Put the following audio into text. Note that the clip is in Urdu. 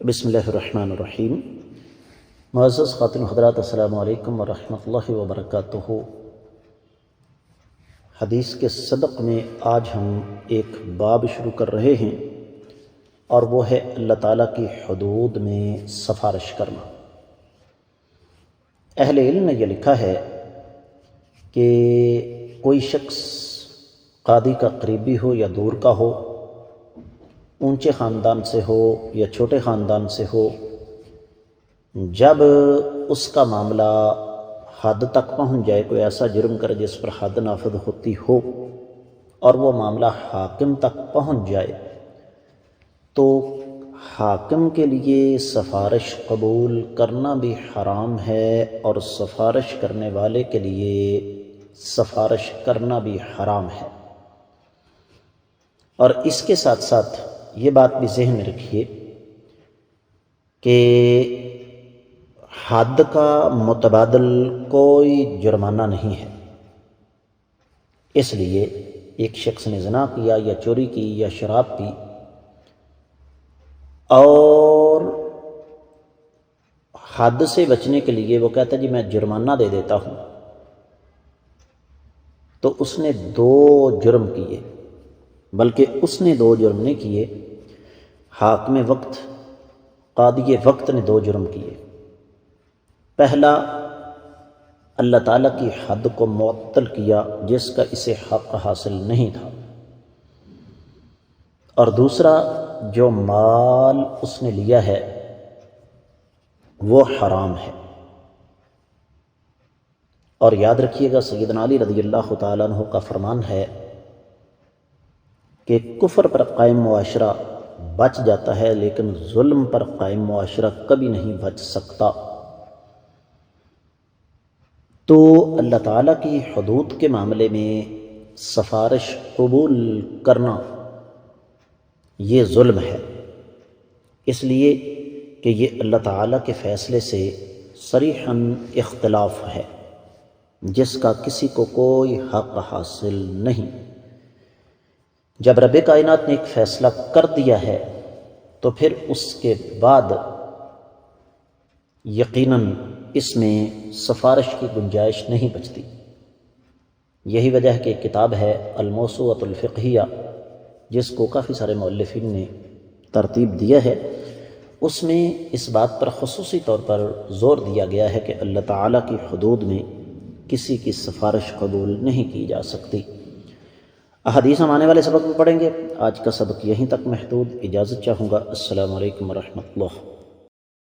بسم اللہ الرحمن الرحیم۔ معزز خواتین حضرات، السلام علیکم ورحمۃ اللہ وبرکاتہ۔ حدیث کے صدق میں آج ہم ایک باب شروع کر رہے ہیں، اور وہ ہے اللہ تعالیٰ کی حدود میں سفارش کرنا۔ اہل علم نے یہ لکھا ہے کہ کوئی شخص قاضی کا قریبی ہو یا دور کا ہو، اونچے خاندان سے ہو یا چھوٹے خاندان سے ہو، جب اس کا معاملہ حد تک پہنچ جائے، کوئی ایسا جرم کرے جس پر حد نافذ ہوتی ہو، اور وہ معاملہ حاکم تک پہنچ جائے، تو حاکم کے لیے سفارش قبول کرنا بھی حرام ہے، اور سفارش کرنے والے کے لیے سفارش کرنا بھی حرام ہے۔ اور اس کے ساتھ ساتھ یہ بات بھی ذہن میں رکھیے کہ حد کا متبادل کوئی جرمانہ نہیں ہے۔ اس لیے ایک شخص نے زنا کیا یا چوری کی یا شراب پی، اور حد سے بچنے کے لیے وہ کہتا ہے جی میں جرمانہ دے دیتا ہوں، تو اس نے دو جرم کیے، بلکہ اس نے دو جرم نہیں کیے، حاکم وقت قاضی وقت نے دو جرم کیے۔ پہلا، اللہ تعالیٰ کی حد کو معطل کیا جس کا اسے حق حاصل نہیں تھا، اور دوسرا، جو مال اس نے لیا ہے وہ حرام ہے۔ اور یاد رکھیے گا، سیدنا علی رضی اللہ تعالیٰ عنہ کا فرمان ہے کہ کفر پر قائم معاشرہ بچ جاتا ہے، لیکن ظلم پر قائم معاشرہ کبھی نہیں بچ سکتا۔ تو اللہ تعالیٰ کی حدود کے معاملے میں سفارش قبول کرنا یہ ظلم ہے، اس لیے کہ یہ اللہ تعالیٰ کے فیصلے سے صریحاً اختلاف ہے، جس کا کسی کو کوئی حق حاصل نہیں۔ جب رب کائنات نے ایک فیصلہ کر دیا ہے تو پھر اس کے بعد یقیناً اس میں سفارش کی گنجائش نہیں بچتی۔ یہی وجہ ہے کہ ایک کتاب ہے الموسوعۃ الفقہیہ، جس کو کافی سارے مؤلفین نے ترتیب دیا ہے، اس میں اس بات پر خصوصی طور پر زور دیا گیا ہے کہ اللہ تعالیٰ کی حدود میں کسی کی سفارش قبول نہیں کی جا سکتی۔ احادیث ہم آنے والے سبق میں پڑھیں گے۔ آج کا سبق یہیں تک محدود، اجازت چاہوں گا۔ السلام علیکم ورحمۃ اللہ۔